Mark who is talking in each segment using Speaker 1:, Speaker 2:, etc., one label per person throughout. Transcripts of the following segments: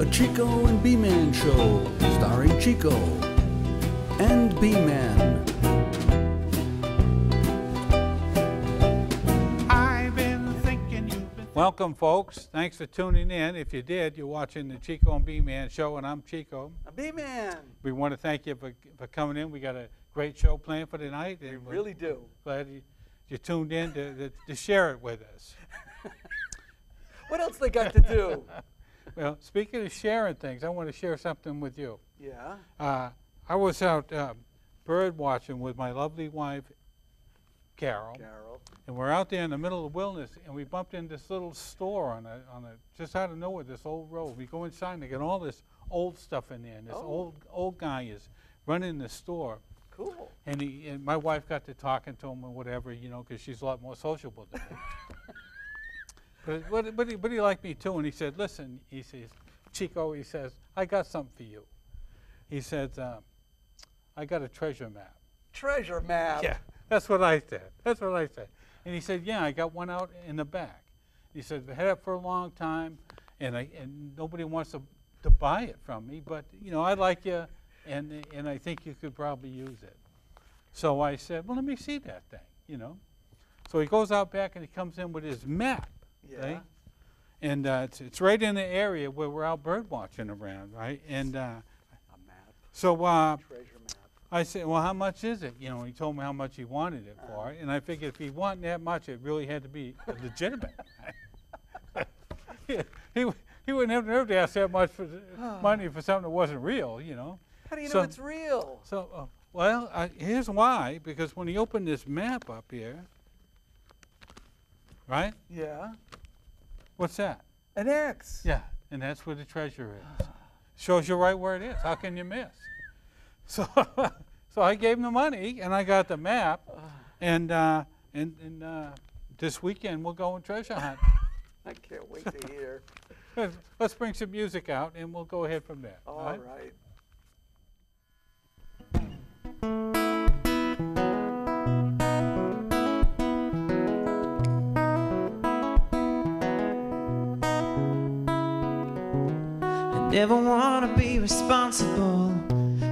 Speaker 1: The Chico and Bman Show, starring Chico and Bman.
Speaker 2: Welcome, folks. Thanks for tuning in. If you did, you're watching the Chico and Bman Show, and I'm Chico.
Speaker 3: I'm Bman.
Speaker 2: We want to thank you for coming in. We got a great show planned for tonight.
Speaker 3: We really do.
Speaker 2: Glad you tuned in to share it with us.
Speaker 3: What else they got to do?
Speaker 2: Well, speaking of sharing things, I want to share something with you.
Speaker 3: Yeah?
Speaker 2: I was out bird watching with my lovely wife, Carol. And we're out there in the middle of the wilderness, and we bumped into this little store on a just out of nowhere, this old road. We go inside, and they got all this old stuff in there, and this old guy is running the store.
Speaker 3: Cool.
Speaker 2: And my wife got to talking to him or whatever, you know, because she's a lot more sociable than me. but he liked me too, and he said, listen, he says, Chico, he says, I got something for you. He says, I got a treasure map.
Speaker 3: Treasure map?
Speaker 2: Yeah, that's what I said. That's what I said. And he said, yeah, I got one out in the back. He said, I've had it for a long time, and nobody wants to buy it from me, but, you know, I like you, and I think you could probably use it. So I said, well, let me see that thing, you know. So he goes out back, and he comes in with his map, right? And it's right in the area where we're out bird watching around, right? And
Speaker 3: a map.
Speaker 2: So
Speaker 3: Treasure map.
Speaker 2: I said, well, how much is it? You know, he told me how much he wanted it for, and I figured if he wanted that much, it really had to be legitimate. He wouldn't have the nerve to ask that much for money for something that wasn't real, you know.
Speaker 3: How do you know it's real?
Speaker 2: So, well, here's why. Because when he opened this map up here, right?
Speaker 3: Yeah.
Speaker 2: What's that?
Speaker 3: An X.
Speaker 2: Yeah, and that's where the treasure is. Shows you right where it is. How can you miss? So, so I gave him the money, and I got the map, and this weekend we'll go and treasure hunt.
Speaker 3: I can't wait to hear.
Speaker 2: Let's bring some music out, and we'll go ahead from there.
Speaker 3: All right.
Speaker 4: I never want to be responsible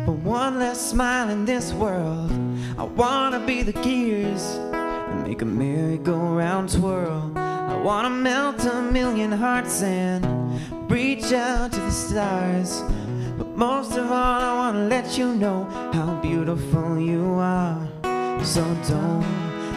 Speaker 4: for one less smile in this world. I want to be the gears and make a merry-go-round twirl. I want to melt a million hearts and reach out to the stars. But most of all, I want to let you know how beautiful you are. So don't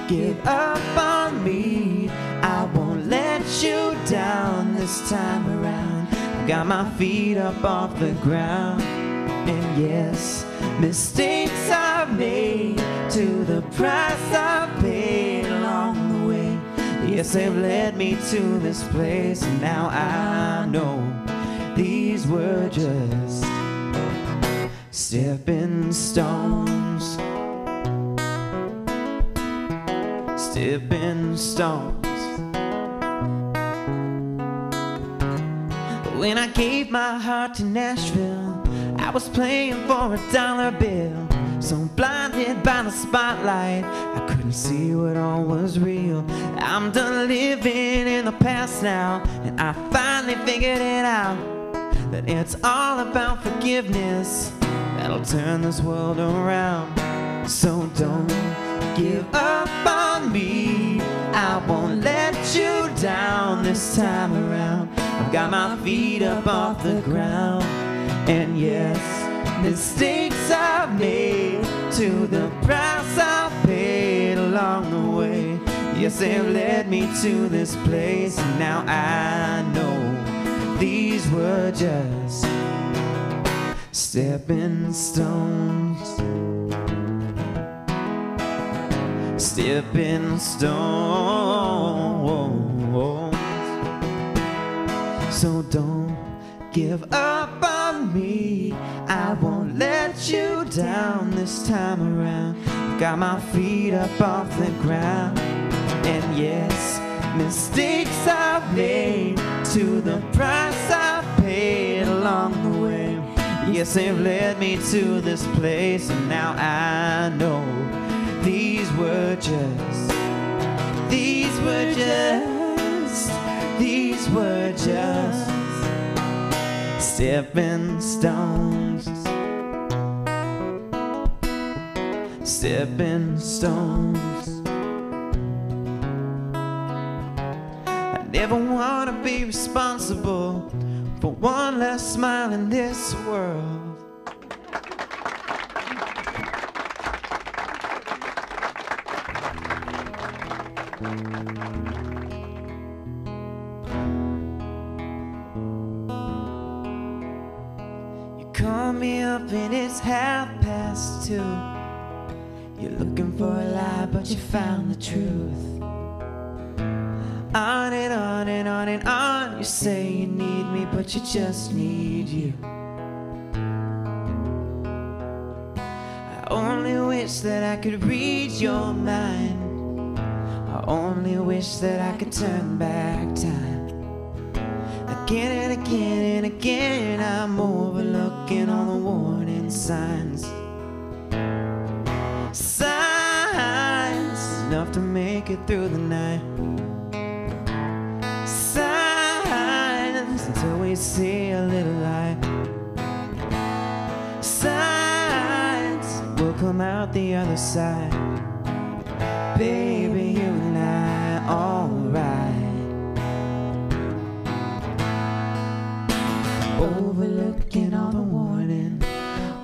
Speaker 4: give up on me. I won't let you down this time around. I got my feet up off the ground. And yes, mistakes I've made, to the price I've paid along the way. Yes, they've led me to this place, and now I know these were just stepping stones. Stepping stones. When I gave my heart to Nashville, I was playing for $1 bill. So blinded by the spotlight, I couldn't see what all was real. I'm done living in the past now, and I finally figured it out, that it's all about forgiveness that'll turn this world around. So don't give up on me. I won't let you down this time around. I've got my feet up off the ground. And yes, mistakes I've made, to the price I've paid along the way. Yes, they've led me to this place, and now I know these were just stepping stones. Stepping stones. So don't give up on me. I won't let you down this time around. Got my feet up off the ground. And yes, mistakes I've made, to the price I've paid along the way. Yes, they've led me to this place, and now I know these were just stepping stones, stepping stones. I never want to be responsible for one less smile in this world. You call me up and it's 2:30. You're looking for a lie, but you found the truth. On and on and on and on. You say you need me, but you just need you. I only wish that I could read your mind. I only wish that I could turn back time. Again and again and again, I'm overlooking all the warning signs. Signs enough to make it through the night. Signs until we see a little light. Signs will come out the other side. Baby, you and I, alright. Overlooking all the warning,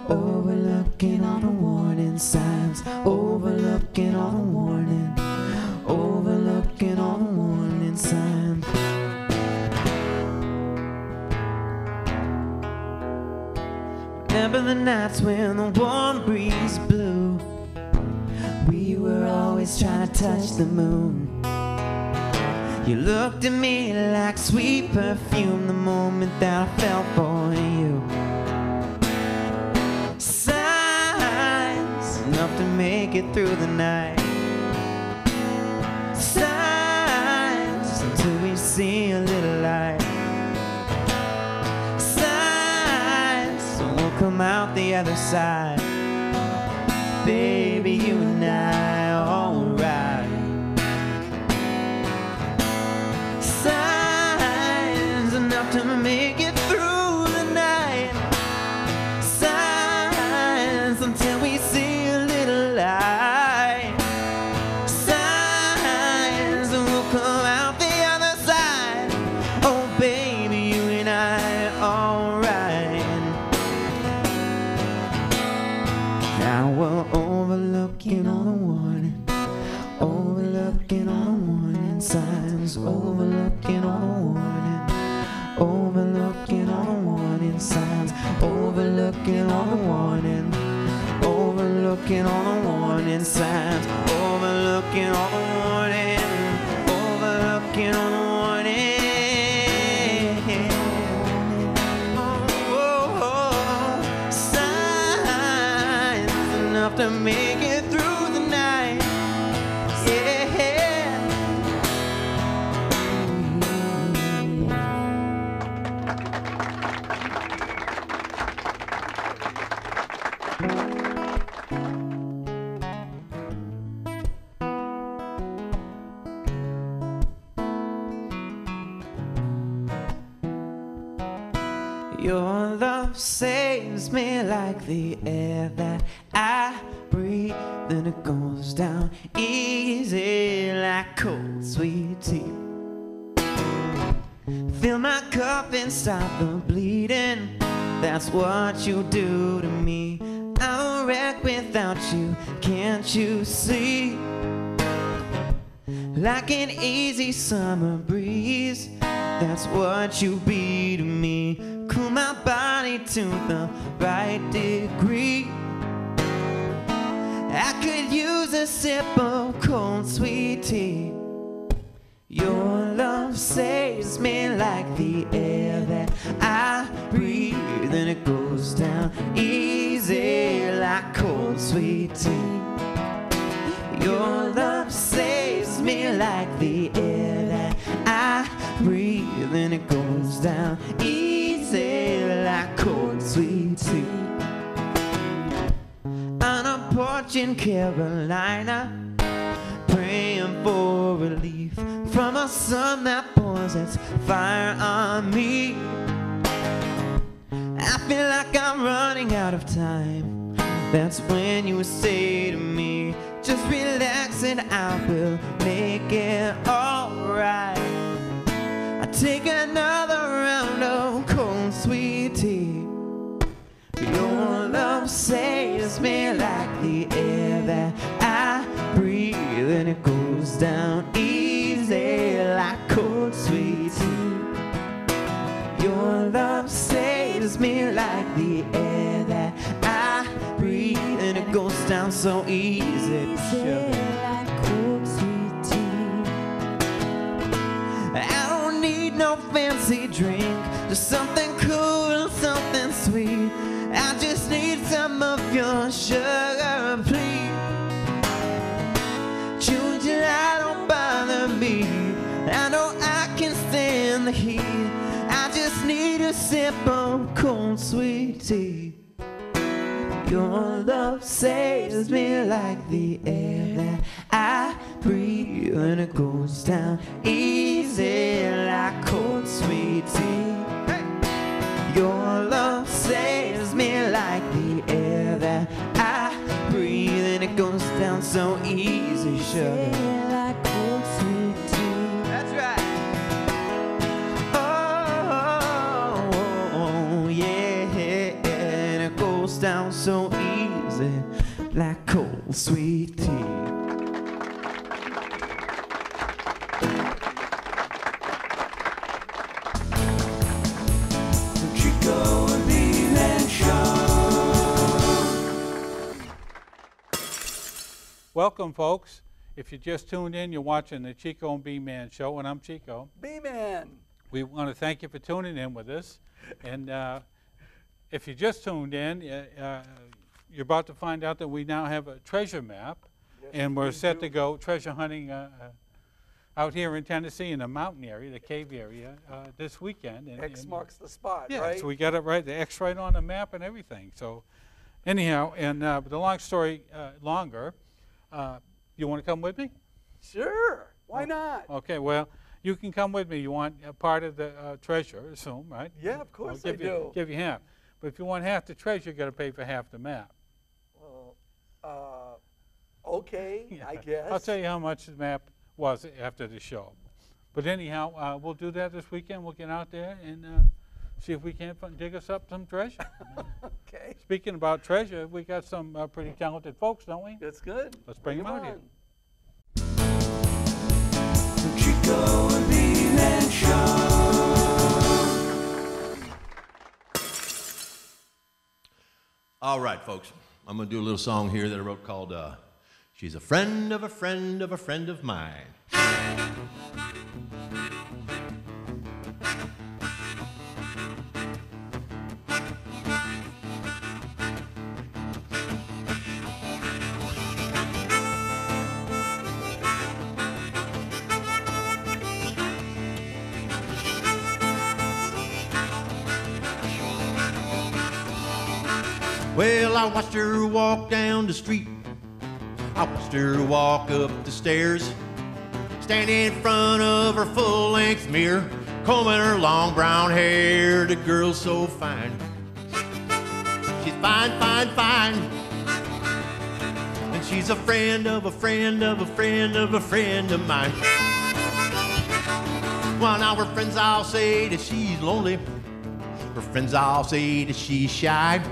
Speaker 4: overlooking all the warning signs, overlooking all the warning, overlooking all the warning signs. Remember the nights when the warm breeze blew? We were always trying to touch the moon. You looked at me like sweet perfume the moment that I fell for you. Signs enough to make it through the night. Signs until we see a little light. Signs so we'll come out the other side. Baby, you and I, alright. Signs enough to make it through the night. Signs until we see a little light. Signs and we'll come out the other side. Oh baby, you and I, alright. Now we're overlooking all the warning, overlooking all the warning signs, overlooking all the warning, overlooking all the warning signs, overlooking all the warning, overlooking all the warning signs, overlooking all the warning, overlooking all the warning. To make it through the night, yeah. Your love saves me like the air that I breathe, then it goes down easy like cold sweet tea. Fill my cup and stop the bleeding. That's what you do to me. I'm a wreck without you, can't you see? Like an easy summer breeze, that's what you be to me. Cool my body to the right degree. I could use a sip of cold sweet tea. Your love saves me like the air that I breathe, and it goes down easy like cold sweet tea. Your love saves me like the air that I breathe, and it goes down easy like cold sweet tea. On a porch in Carolina, praying for relief from a sun that pours its fire on me. feel like I'm running out of time, that's when you say to me, just relax and I will make it alright. I take another round of cold sweet tea. Your love saves me like the air that I breathe, and it goes down easy like cold sweet tea. Your love saves me like the air that I breathe, and it goes down so easy.
Speaker 5: Like cold sweet tea.
Speaker 4: I don't need no fancy drink, just something cool, something sweet. I just need some of your sugar, please. June, July don't bother me. I know I can stand the heat. I just need a sip of cold sweet tea. Your love saves me like the air that I breathe, and it goes down easy like cold sweet tea. Your love saves me like the air that I breathe, and it goes down so easy, sugar.
Speaker 5: Like cold sweet tea.
Speaker 4: That's right. Oh, yeah, and it goes down so easy like cold sweet tea.
Speaker 1: Chico and Bman Show.
Speaker 2: Welcome, folks. If you just tuned in, you're watching the Chico and Bman Show, and I'm Chico.
Speaker 3: B-Man.
Speaker 2: We want to thank you for tuning in with us. And if you just tuned in, you're about to find out that we now have a treasure map,
Speaker 3: Yes,
Speaker 2: and we're
Speaker 3: we
Speaker 2: set
Speaker 3: do.
Speaker 2: to go treasure hunting out here in Tennessee in the mountain area, the cave area, this weekend.
Speaker 3: X marks the spot,
Speaker 2: yeah,
Speaker 3: right?
Speaker 2: so we got it right, the X right on the map and everything. So anyhow, and the long story longer, you want to come with me?
Speaker 3: Sure. Why not?
Speaker 2: Okay, well, you can come with me. You want a part of the treasure, assume, right?
Speaker 3: Yeah, of course
Speaker 2: I'll
Speaker 3: I
Speaker 2: give you,
Speaker 3: do.
Speaker 2: give you half. But if you want half the treasure, you got to pay for half the map.
Speaker 3: Well, okay,
Speaker 2: Yeah.
Speaker 3: I guess.
Speaker 2: I'll tell you how much the map was after the show. But anyhow, we'll do that this weekend. We'll get out there and see if we can't dig us up some treasure.
Speaker 3: Okay,
Speaker 2: Speaking about treasure, we got some pretty talented folks, don't we?
Speaker 3: that's good.
Speaker 2: Let's bring them out here.
Speaker 1: The Chico and Bman Show.
Speaker 6: All right, folks. I'm going to do a little song here that I wrote called She's a Friend of a Friend of a Friend of Mine. Well, I watched her walk down the street. I watched her walk up the stairs, stand in front of her full-length mirror, combing her long brown hair. The girl's so fine. She's fine, fine, fine. And she's a friend of a friend of a friend of a friend of mine. Well, now her friends all say that she's lonely. Her friends all say that she's shy.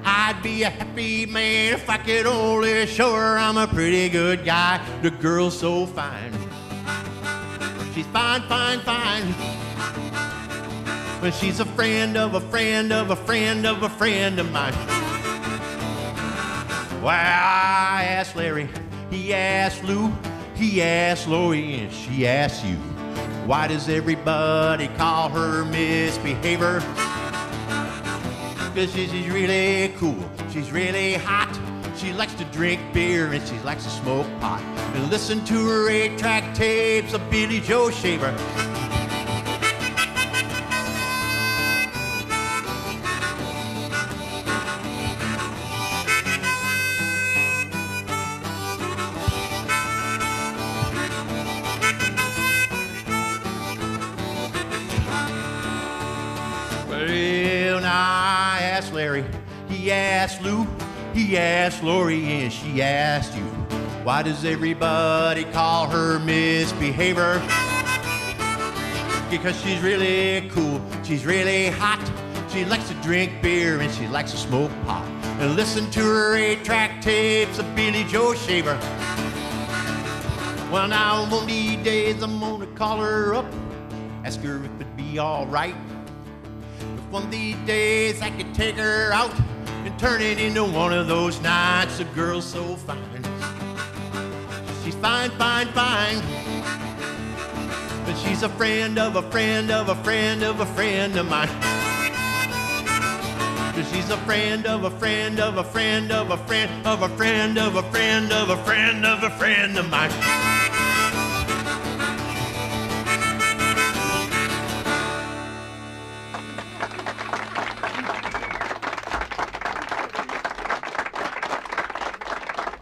Speaker 6: I'd be a happy man if I could only show her I'm a pretty good guy. The girl's so fine. She's fine, fine, fine. But she's a friend of a friend of a friend of a friend of mine. Well, I asked Larry, he asked Lou, he asked Lori, and she asked you. Why does everybody call her Misbehavior? Because she's really cool, she's really hot. She likes to drink beer and she likes to smoke pot. And listen to her 8-track tapes of Billy Joe Shaver. Well, now He asked Lou, he asked Lori, and she asked you. Why does everybody call her misbehavior? Because she's really cool, she's really hot. She likes to drink beer and she likes to smoke pot. And listen to her 8-track tapes of Billy Joe Shaver. Well, now one of these days I'm gonna call her up, ask her if it'd be alright. If one of these days I could take her out and turn it into one of those nights. A girl so fine, she's fine, fine, fine. But she's a friend of a friend of a friend of a friend of mine. But she's a friend of a friend of a friend of a friend of a friend of a friend of a friend of a friend of mine.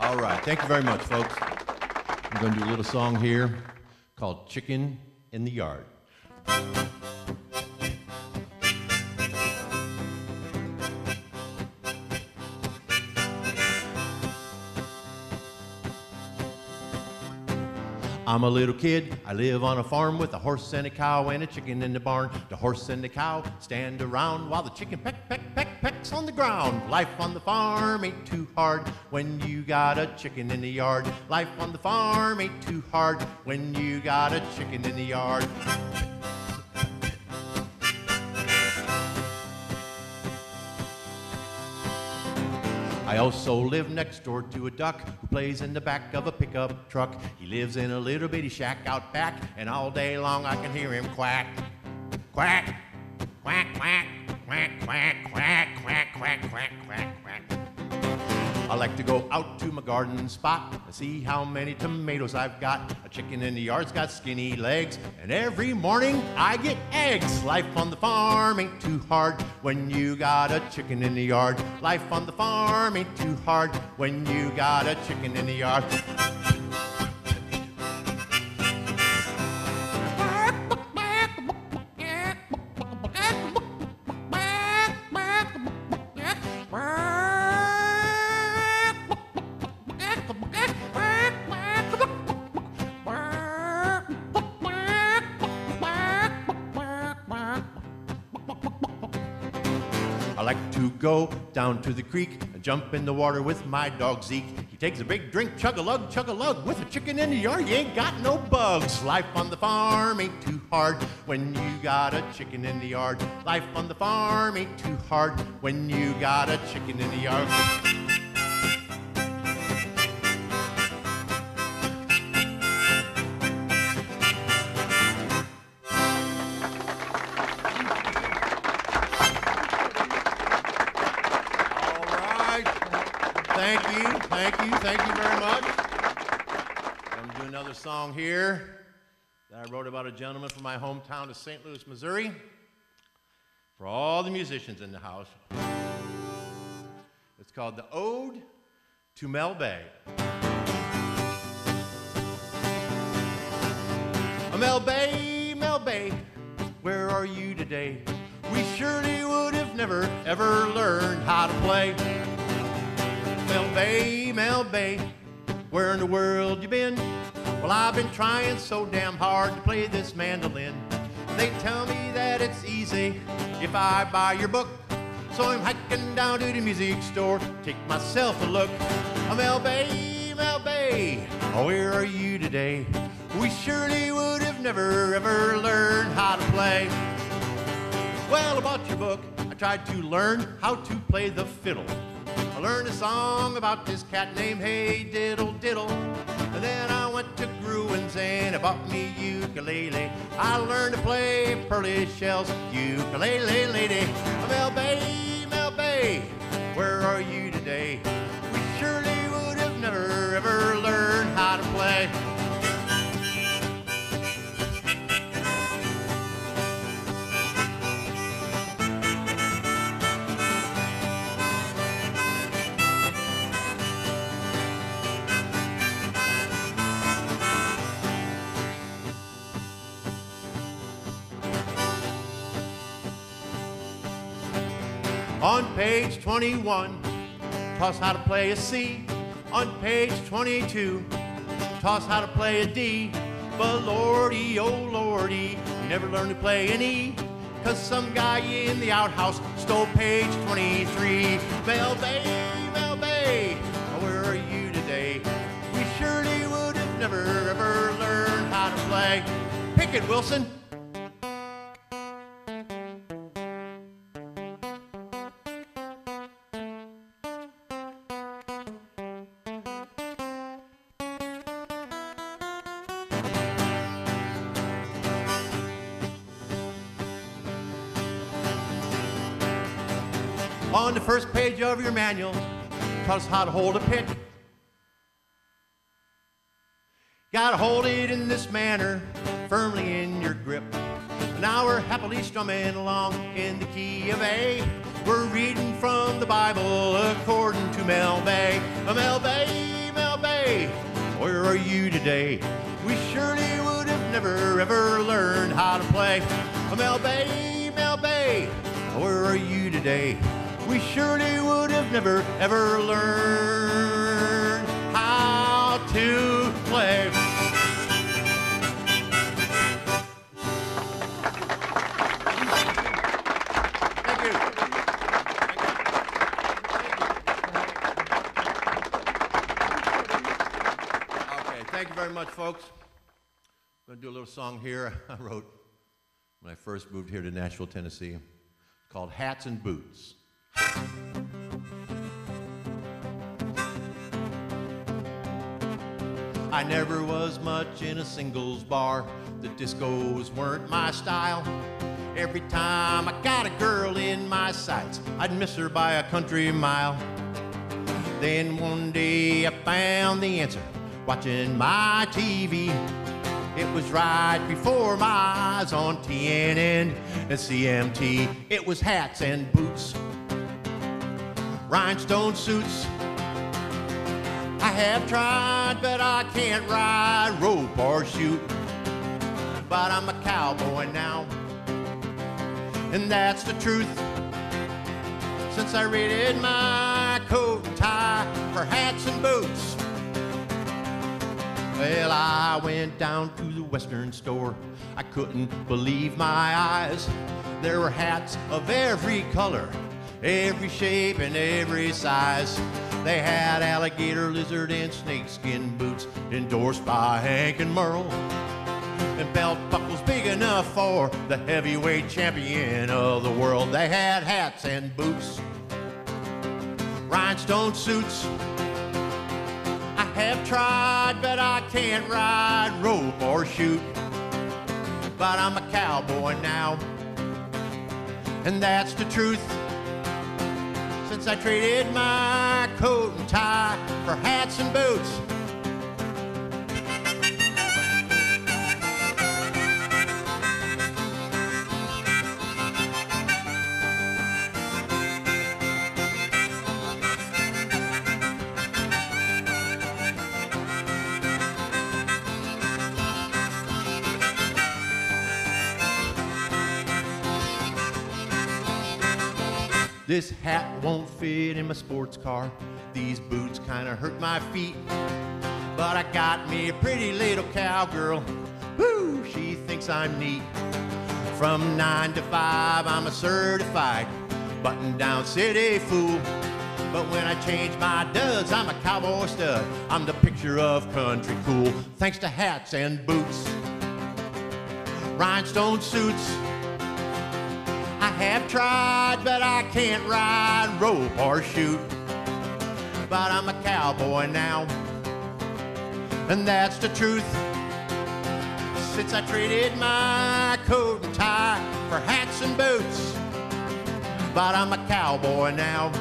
Speaker 6: All right, thank you very much, folks. I'm going to do a little song here called Chicken in the Yard. I'm a little kid, I live on a farm with a horse and a cow and a chicken in the barn. The horse and the cow stand around while the chicken peck, peck, peck, pecks on the ground. Life on the farm ain't too hard when you got a chicken in the yard. Life on the farm ain't too hard when you got a chicken in the yard. I also live next door to a duck who plays in the back of a pickup truck. He lives in a little bitty shack out back, and all day long I can hear him quack, quack, quack, quack, quack, quack, quack, quack, quack, quack, quack, quack. I like to go out to my garden spot and see how many tomatoes I've got. A chicken in the yard's got skinny legs, and every morning I get eggs. Life on the farm ain't too hard when you got a chicken in the yard. Life on the farm ain't too hard when you got a chicken in the yard. Go down to the creek and jump in the water with my dog Zeke. He takes a big drink, chug-a-lug, chug-a-lug. With a chicken in the yard, you ain't got no bugs. Life on the farm ain't too hard when you got a chicken in the yard. Life on the farm ain't too hard when you got a chicken in the yard. Thank you very much. I'm going to do another song here that I wrote about a gentleman from my hometown of St. Louis, Missouri. For all the musicians in the house. It's called The Ode to Mel Bay. Mel Bay, where are you today? We surely would have never, ever learned how to play. Mel Bay, where in the world you been? Well, I've been trying so damn hard to play this mandolin. They tell me that it's easy if I buy your book. So I'm hiking down to the music store, take myself a look. Mel Bay, oh, where are you today? We surely would have never, ever learned how to play. Well, about your book, I tried to learn how to play the fiddle. I learned a song about this cat named Hey Diddle Diddle. And then I went to Gruen's and I bought me ukulele. I learned to play Pearly Shell's ukulele lady. Mel Bay, where are you today? We surely would have never, ever learned how to play. On page 21, taught us how to play a C. On page 22, taught us how to play a D. But lordy, oh lordy, we never learned to play an E. 'Cause some guy in the outhouse stole page 23. Mel Bay, where are you today? We surely would have never ever learned how to play. Pick it, Wilson. On the first page of your manual, taught us how to hold a pick. Gotta hold it in this manner, firmly in your grip. Now we're happily strumming along in the key of A. We're reading from the Bible according to Mel Bay. Mel Bay, where are you today? We surely would have never ever learned how to play. Mel Bay, where are you today? We surely would have never ever learned how to play. Thank you. Okay, thank you very much, folks. I'm going to do a little song here I wrote when I first moved here to Nashville, Tennessee. It's called Hats and Boots. I never was much in a singles bar. The discos weren't my style. Every time I got a girl in my sights, I'd miss her by a country mile. Then one day I found the answer watching my TV. It was right before my eyes on TNN and CMT. It was hats and boots, rhinestone suits. I have tried, but I can't ride, rope, or shoot. But I'm a cowboy now, and that's the truth. Since I raided my coat and tie for hats and boots. Well, I went down to the Western store. I couldn't believe my eyes. There were hats of every color, every shape and every size. They had alligator, lizard, and snakeskin boots endorsed by Hank and Merle, and belt buckles big enough for the heavyweight champion of the world. They had hats and boots, rhinestone suits. I have tried, but I can't ride, rope, or shoot. But I'm a cowboy now, and that's the truth. Since I traded my coat and tie for hats and boots. This hat won't fit in my sports car. These boots kinda hurt my feet. But I got me a pretty little cowgirl. Woo, she thinks I'm neat. From 9 to 5, I'm a certified button-down city fool. But when I change my duds, I'm a cowboy stud. I'm the picture of country cool. Thanks to hats and boots, rhinestone suits. I have tried, but I can't ride, rope, or shoot. But I'm a cowboy now, and that's the truth. Since I traded my coat and tie for hats and boots. But I'm a cowboy now,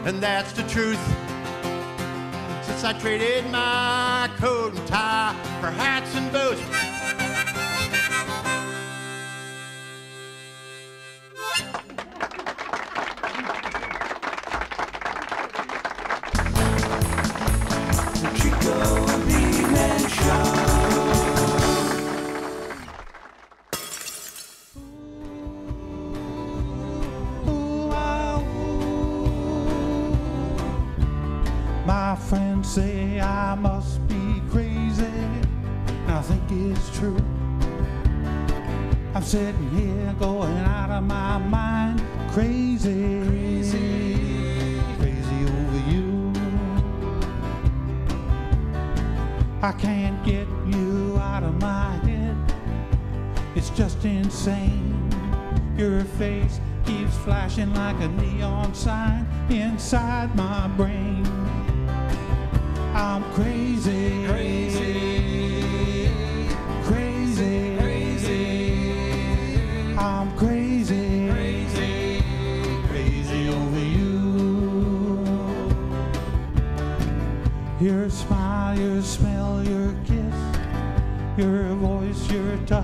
Speaker 6: and that's the truth. Since I traded my coat and tie for hats and boots.
Speaker 7: and say I must be crazy, and I think it's true. I'm sitting here going out of my mind, crazy, crazy over you. I can't get you out of my head, it's just insane. Your face keeps flashing like a neon sign inside my brain. I'm crazy, crazy, crazy, crazy. I'm crazy, crazy, crazy over you. Your smile, your smell, your kiss, your voice, your touch.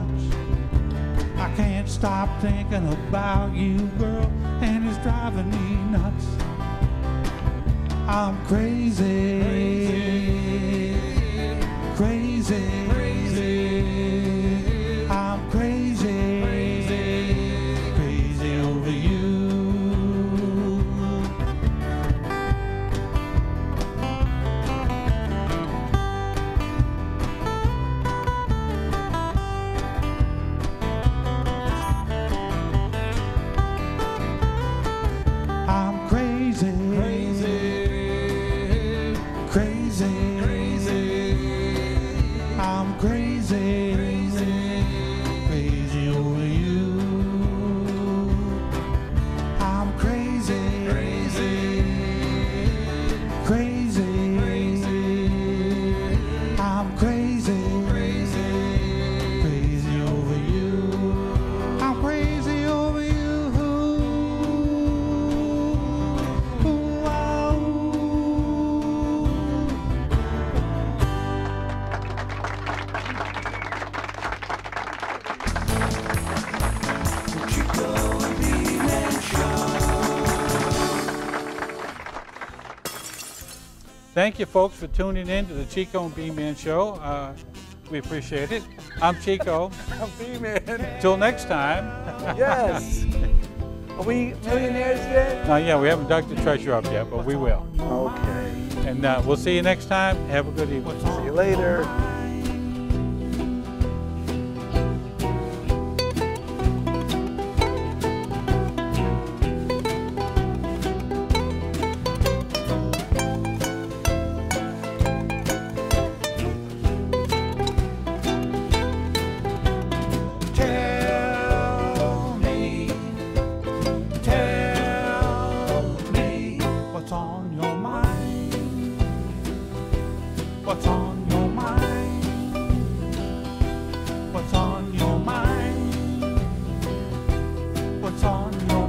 Speaker 7: I can't stop thinking about you, girl, and it's driving me nuts. I'm crazy, crazy, crazy. I'm crazy, crazy over you. I'm crazy, crazy, crazy, crazy. I'm crazy, crazy, crazy over you. I'm crazy, crazy, crazy, crazy. I'm crazy, crazy, crazy over you. I'm crazy over you.
Speaker 2: Thank you, folks, for tuning in to the Chico and Bman Show. We appreciate it. I'm Chico.
Speaker 3: I'm Bman.
Speaker 2: Till next time.
Speaker 3: Yes. Are we millionaires yet?
Speaker 2: Yeah, we haven't dug the treasure up yet, but we will.
Speaker 3: Okay.
Speaker 2: And we'll see you next time. Have a good evening.
Speaker 3: See you later.
Speaker 7: Tell me what's on your mind. What's on your mind? What's on your mind? What's on your